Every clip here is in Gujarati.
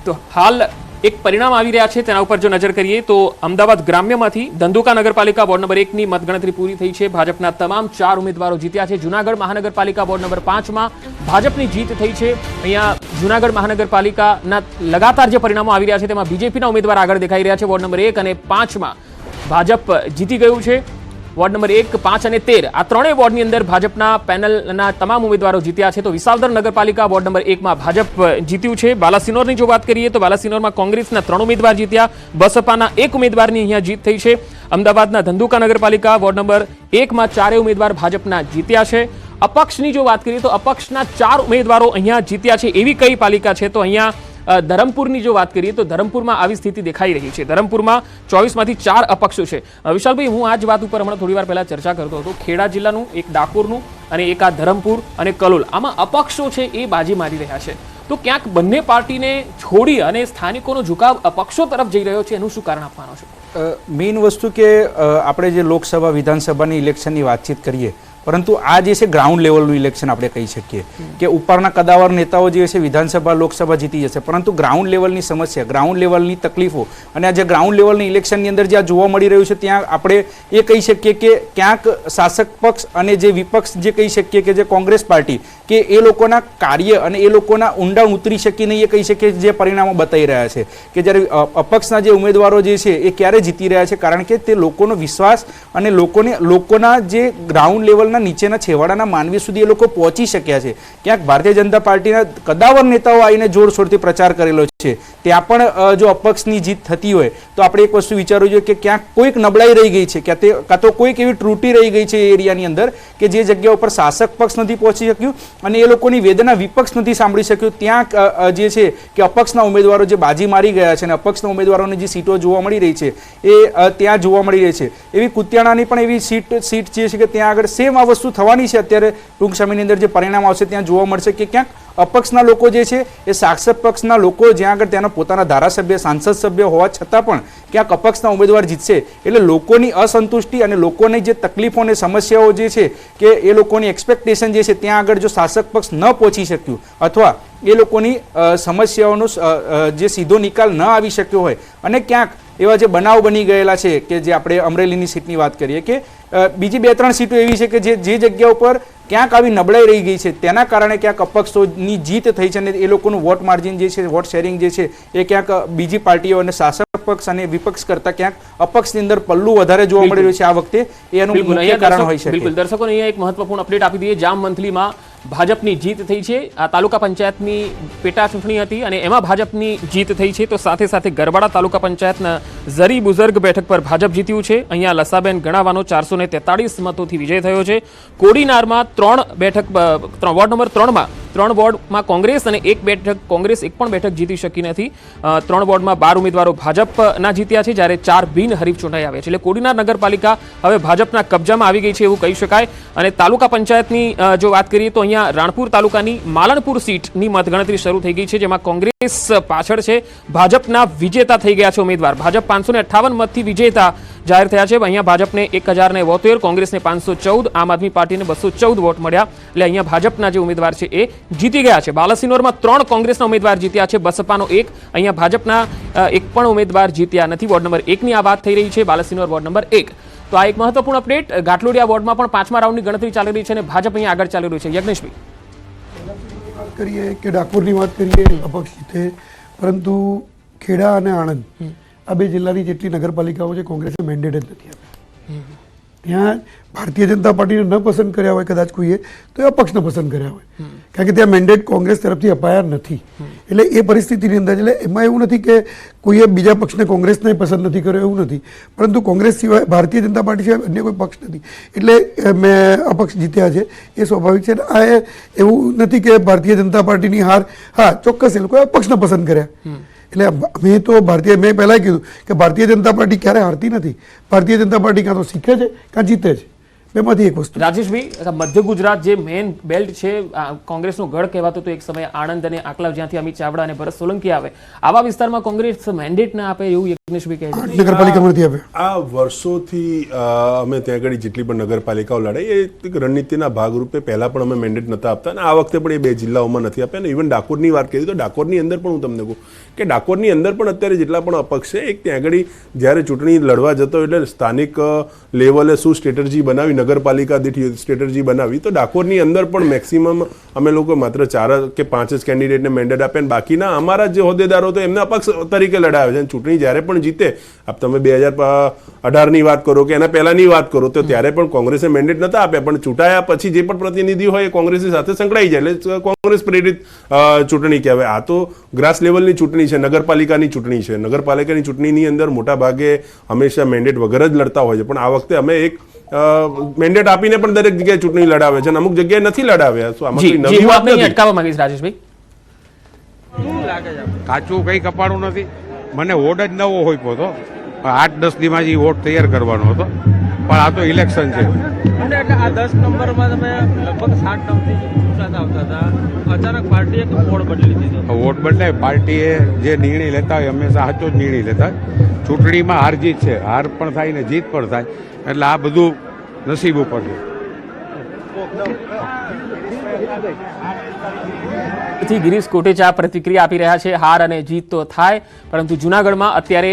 તો હાલ એક પરિણામ આવી રહ્યા છે તેના ઉપર જો નજર કરીએ તો અમદાવાદ ગ્રામ્યમાંથી ધંધુકા નગરપાલિકા વોર્ડ નંબર 1 ની મતગણતરી પૂરી થઈ છે। ભાજપના તમામ 4 ઉમેદવારો જીત્યા છે। જૂનાગઢ મહાનગરપાલિકા વોર્ડ નંબર 5 માં ભાજપની જીત થઈ છે। અહીંયા જૂનાગઢ મહાનગરપાલિકાના લગાતાર જે પરિણામો આવી રહ્યા છે તેમાં બીજેપીના ઉમેદવાર આગળ દેખાઈ રહ્યા છે। વોર્ડ નંબર 1 અને 5 માં ભાજપ જીતી ગયું છે। વોર્ડ નંબર 1, 5 અને 13 આ ત્રણેય વોર્ડની અંદર ભાજપના પેનલના તમામ ઉમેદવારો જીત્યા છે। તો વિસાવદર નગરપાલિકા વોર્ડ નંબર 1 માં ભાજપ જીત્યું છે। બાલાસિનોરની જો વાત કરીએ તો બાલાસિનોરમાં કોંગ્રેસના 3 ઉમેદવાર જીત્યા, બસપાના 1 ઉમેદવારની અહીંયા જીત થઈ છે। અમદાવાદના ધંધુકા નગરપાલિકા વોર્ડ નંબર 1 માં 4 ઉમેદવાર ભાજપના જીત્યા છે। અપક્ષની જો વાત કરીએ તો અપક્ષના 4 ઉમેદવારો અહીંયા જીત્યા છે। એવી કઈ પાલિકા છે તો અહીંયા ધરમપુરની જો વાત કરીએ તો ધરમપુરમાં આવી સ્થિતિ દેખાઈ રહી છે। ધરમપુરમાં 24 માંથી 4 અપક્ષો છે। વિશાલભાઈ, હું આ જ વાત ઉપર હમણાં થોડી વાર પહેલા ચર્ચા કરતો હતો। ખેડા જિલ્લાનું, એક ડાકોરનું અને એક આ ધરમપુર અને કલોલ, આમાં અપક્ષો છે એ બાજી મારી રહ્યા છે। તો ક્યાંક બંને પાર્ટીને છોડી અને સ્થાનિકોનો ઝુકાવ અપક્ષો તરફ જઈ રહ્યો છે, એનું શું કારણ આપવાનો છે? મેઇન વસ્તુ કે આપણે જે લોકસભા વિધાનસભાની ઇલેક્શનની વાતચીત કરીએ, પરંતુ આ જે છે ગ્રાઉન્ડ લેવલનું ઇલેક્શન આપણે કહી શકીએ કે ઉપરના કદાવર નેતાઓ જે છે વિધાનસભા લોકસભા જીતી જશે, પરંતુ ગ્રાઉન્ડ લેવલની સમસ્યા, ગ્રાઉન્ડ લેવલની તકલીફો અને આ જે ગ્રાઉન્ડ લેવલની ઇલેક્શનની અંદર જે આ જોવા મળી રહ્યું છે ત્યાં આપણે એ કહી શકીએ કે ક્યાંક શાસક પક્ષ અને જે વિપક્ષ જે કહી શકીએ કે જે કોંગ્રેસ પાર્ટી કે એ લોકોના કાર્ય અને એ લોકોના ઊંડાણ ઉતરી શકી નહીં, એ કહી શકીએ જે પરિણામો બતાવી રહ્યા છે કે જ્યારે અપક્ષના જે ઉમેદવારો જે છે એ ક્યારે જીતી રહ્યા છે, કારણ કે તે લોકોનો વિશ્વાસ અને લોકોના જે ગ્રાઉન્ડ લેવલ નીચેના છેવાડાના માનવી સુધી એ લોકો પહોંચી શક્યા છે। ક્યાંક ભારતીય જનતા પાર્ટીના કદાવર નેતાઓ આવીને જોરશોરથી પ્રચાર કરેલો છે, ત્યાં પણ જો અપક્ષની જીત થતી હોય તો આપણે એક વસ્તુ વિચારવું જોઈએ કે ક્યાંક કોઈક નબળાઈ રહી ગઈ છે, કાં તો કોઈક એવી ત્રુટિ રહી ગઈ છે એ એરિયાની અંદર કે જે જગ્યા ઉપર શાસક પક્ષ નથી પહોંચી શક્યું અને એ લોકોની વેદના વિપક્ષ નથી સાંભળી શક્યું। ત્યાં જે છે કે અપક્ષના ઉમેદવારો જે બાજી મારી ગયા છે અને અપક્ષના ઉમેદવારોની જે સીટો જોવા મળી રહી છે એ ત્યાં જોવા મળી રહી છે। એવી કુતિયાણાની પણ એવી સીટ જે છે કે ત્યાં આગળ સેમ આ વસ્તુ થવાની છે। અત્યારે ટૂંક સમયની અંદર જે પરિણામ આવશે ત્યાં જોવા મળશે કે ક્યાંક અપક્ષના લોકો જે છે એ શાસક પક્ષના લોકો જ્યાં આગળ તેના પોતાના ધારાસભ્ય, સાંસદ સભ્ય હોવા છતાં પણ ક્યાંક અપક્ષના ઉમેદવાર જીતશે એટલે લોકોની અસંતુષ્ટિ અને લોકોની જે તકલીફો અને સમસ્યાઓ જે છે કે એ લોકોની એક્સપેક્ટેશન જે છે ત્યાં આગળ જો શાસક પક્ષ ન પહોંચી શક્યું અથવા એ લોકોની સમસ્યાઓનો જે સીધો નિકાલ ન આવી શક્યો હોય અને ક્યાંક એવા જે બનાવ બની ગયેલા છે કે જે આપણે અમરેલીની સીટની વાત કરીએ કે બીજી 2-3 સીટો એવી છે કે જે જગ્યા ઉપર ક્યાંક આવી નબળાઈ રહી ગઈ છે તેના કારણે ક્યાંક અપક્ષોની જીત થઈ છે અને એ લોકોનું વોટ માર્જિન જે છે, વોટ શેરિંગ જે છે એ ક્યાંક બીજી પાર્ટીઓ અને શાસક પક્ષ અને વિપક્ષ કરતા ક્યાંક અપક્ષની અંદર પલ્લું વધારે જોવા મળી રહ્યું છે આ વખતે, એનું મુખ્ય કારણ હોઈ શકે। બિલકુલ દર્શકોને અહીંયા એક મહત્વપૂર્ણ અપડેટ આપી દઈએ। જામ મંથલીમાં ભાજપની જીત થઈ છે। આ તાલુકા પંચાયતની પેટા ચૂંટણી હતી અને એમાં ભાજપની જીત થઈ છે। તો સાથે સાથે ગરબાડા તાલુકા પંચાયતના ઝરી બુઝર્ગ બેઠક પર ભાજપ જીત્યું છે। અહીંયા લસાબેન ગણાવાનો 443 મતોથી વિજય થયો છે। કોડીનારમાં 3 બેઠક, વોર્ડ નંબર 3 માં 3 વોર્ડમાં કોંગ્રેસ અને 1 બેઠક કોંગ્રેસ એક પણ બેઠક જીતી શકી નથી। 3 વોર્ડમાં 12 ઉમેદવારો ભાજપના જીત્યા છે જ્યારે 4 બિનહરીફ ચૂંટાઈ આવ્યા છે। એટલે કોડીનાર નગરપાલિકા હવે ભાજપના કબજામાં આવી ગઈ છે એવું કહી શકાય। અને તાલુકા પંચાયતની જો વાત કરીએ તો અહીંયા રાણપુર તાલુકાની માલણપુર સીટની મતગણતરી શરૂ થઈ ગઈ છે, જેમાં કોંગ્રેસ પાછળ છે, ભાજપના વિજેતા થઈ ગયા છે ઉમેદવાર। ભાજપ 558 મતથી વિજેતા જાહેર થયા છે। અહીંયા ભાજપને 1072, કોંગ્રેસને 514, આમ આદમી પાર્ટીને 214 વોટ મળ્યા। એટલે અહીંયા ભાજપના જે ઉમેદવાર છે એ જીતી ગયા છે। બાલાસિનોરમાં 3 કોંગ્રેસના ઉમેદવાર જીત્યા છે, બસપાનો 1, અહીંયા ભાજપના એક પણ ઉમેદવાર જીત્યા નથી। વોર્ડ નંબર 1 ની આ વાત થઈ રહી છે, બાલાસિનોર વોર્ડ નંબર 1। તો આ એક મહત્વપૂર્ણ અપડેટ। ઘાટલોડિયા વોર્ડમાં પણ 5મા રાઉન્ડની ગણતરી ચાલી રહી છે અને ભાજપ અહીંયા આગળ ચાલી રહ્યું છે। યજ્ઞેશભાઈ, વાત કરીએ કે ડાકોરની વાત કરીએ અપક્ષ જીતે, પરંતુ ખેડા અને આણંદ આ 2 જિલ્લાની જેટલી નગરપાલિકાઓ છે કોંગ્રેસે મેન્ડેટ જ નથી આપ્યા। ત્યાં ભારતીય જનતા પાર્ટીને ન પસંદ કર્યા હોય કદાચ કોઈએ તો એ અપક્ષને પસંદ કર્યા હોય, કારણ કે ત્યાં મેન્ડેટ કોંગ્રેસ તરફથી અપાયા નથી। એટલે એ પરિસ્થિતિની અંદર એટલે એમાં એવું નથી કે કોઈએ બીજા પક્ષને કોંગ્રેસને પસંદ નથી કર્યો એવું નથી, પરંતુ કોંગ્રેસ સિવાય ભારતીય જનતા પાર્ટી સિવાય અન્ય કોઈ પક્ષ નથી એટલે મેં અપક્ષ જીત્યા છે એ સ્વાભાવિક છે। આ એવું નથી કે ભારતીય જનતા પાર્ટીની હાર, હા ચોક્કસ એ લોકોએ અપક્ષને પસંદ કર્યા। એટલે મેં પહેલાં કીધું કે ભારતીય જનતા પાર્ટી ક્યારે હારતી નથી। ભારતીય જનતા પાર્ટી કાં તો શીખે છે કાં જીતે છે, બેમાંથી એક વસ્તુ. રાજેશભાઈ, મધ્ય ગુજરાત જે મેઇન બેલ્ટ છે, કોંગ્રેસનો ગઢ કહેવાતો તો એક સમયે આણંદ અને આકલાવ, જ્યાંથી અમિત ચાવડા અને ભરત સોલંકી આવે, આવા વિસ્તારમાં કોંગ્રેસ મેન્ડેટ ના આપે એવું યજ્ઞેશભાઈ કહે છે. નગરપાલિકામાં નથી આપ્યો. આ વર્ષોથી અમે ત્યાં આગળ જેટલી પણ નગરપાલિકાઓ લડાઈ એ એક રણનીતિના ભાગરૂપે પહેલા પણ અમે મેન્ડેટ નહોતા આપતા અને આ વખતે પણ એ બે જિલ્લાઓમાં નથી આપ્યા. અને ઇવન ડાકોરની વાત કરી તો ડાકોરની અંદર પણ હું તમને કહું કે ડાકોરની અંદર પણ અત્યારે જેટલા પણ અપક્ષ છે, એક ત્યાં આગળ જ્યારે ચૂંટણી લડવા જતો એટલે સ્થાનિક લેવલે શું સ્ટ્રેટર્જી બનાવી, નગરપાલિકા દીઠ સ્ટ્રેટર્જી બનાવી, તો ડાકોરની અંદર પણ મેક્સિમમ અમે લોકો માત્ર 4 કે 5 જ કેન્ડિડેટને મેન્ડેટ આપ્યા અને બાકીના અમારા જે હોદ્દેદારો તો એમને અપક્ષ તરીકે લડાવે છે. અને ચૂંટણી જ્યારે પણ જીતે, આપ તમે 2018ની વાત કરો કે એના પહેલાની વાત કરો, તો ત્યારે પણ કોંગ્રેસે મેન્ડેટ નહોતા આપ્યા, પણ ચૂંટાયા પછી જે પણ પ્રતિનિધિ હોય એ કોંગ્રેસની સાથે સંકળાઈ જાય, એટલે કોંગ્રેસ પ્રેરિત ચૂંટણી કહેવાય. આ તો ગ્રાસ લેવલની ચૂંટણી છે, નગરપાલિકાની ચૂંટણી છે. નગરપાલિકાની ચૂંટણીની અંદર મોટા ભાગે હંમેશા મેન્ડેટ વગર જ લડતા હોય છે, પણ આ વખતે અમે એક મેન્ડેટ આપીને પણ દરેક જગ્યાએ ચૂંટણી લડાવે છે અને અમુક જગ્યાએ નથી લડાવ્યા. તો આમાં કોઈ નવી વાત નથી. અટકાવવા માંગીશ રાજેશભાઈ. કાચું કઈ કપાણું નથી. મને વોટ જ નવો હોય તો 8-10 દીમાં જે વોટ તૈયાર કરવાનો હતો, પણ આ તો ઇલેક્શન છે. અને એટલે આ 10 નંબરમાં તમે લગભગ 7 ટર્મથી ચૂંટાતા આવતા હતા, અચાનક પાર્ટીએ વોટ બદલી દીધો. વોટ બદલાય, પાર્ટીએ જે નિર્ણય લેતા હોય હંમેશા સાચો જ નિર્ણય લેતા હોય. ચૂંટણીમાં હાર જીત છે, હાર પણ થાય ને જીત પણ થાય, એટલે આ બધું નસીબ ઉપર છે. ગિરીશ કોટેચા પ્રતિક્રિયા આપી રહ્યા છે. હાર અને જીત તો થાય, પરંતુ જૂનાગઢમાં અત્યારે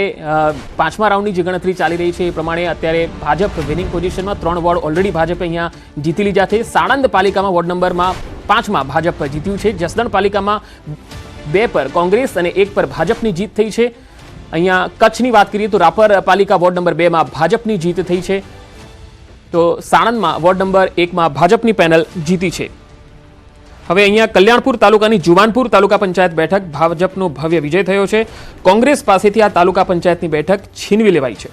5મા રાઉન્ડની જે ગણતરી ચાલી રહી છે એ પ્રમાણે અત્યારે ભાજપ વિનિંગ પોઝિશનમાં. 3 વોર્ડ ઓલરેડી ભાજપે અહીંયા જીતી લીધા છે. સાણંદ પાલિકામાં વોર્ડ નંબરમાં 5માં ભાજપ જીત્યું છે. જસદણ પાલિકામાં 2 પર કોંગ્રેસ અને 1 પર ભાજપની જીત થઈ છે. અહીંયા કચ્છની વાત કરીએ તો રાપર પાલિકા વોર્ડ નંબર 2માં ભાજપની જીત થઈ છે. તો સાણંદમાં વોર્ડ નંબર 1માં ભાજપની પેનલ જીતી છે. હવે અહીંયા કલ્યાણપુર તાલુકાની જુવાનપુર તાલુકા પંચાયત બેઠક ભાજપનો ભવ્ય વિજય થયો છે. કોંગ્રેસ પાસેથી આ તાલુકા પંચાયતની બેઠક છીનવી લેવાઈ છે.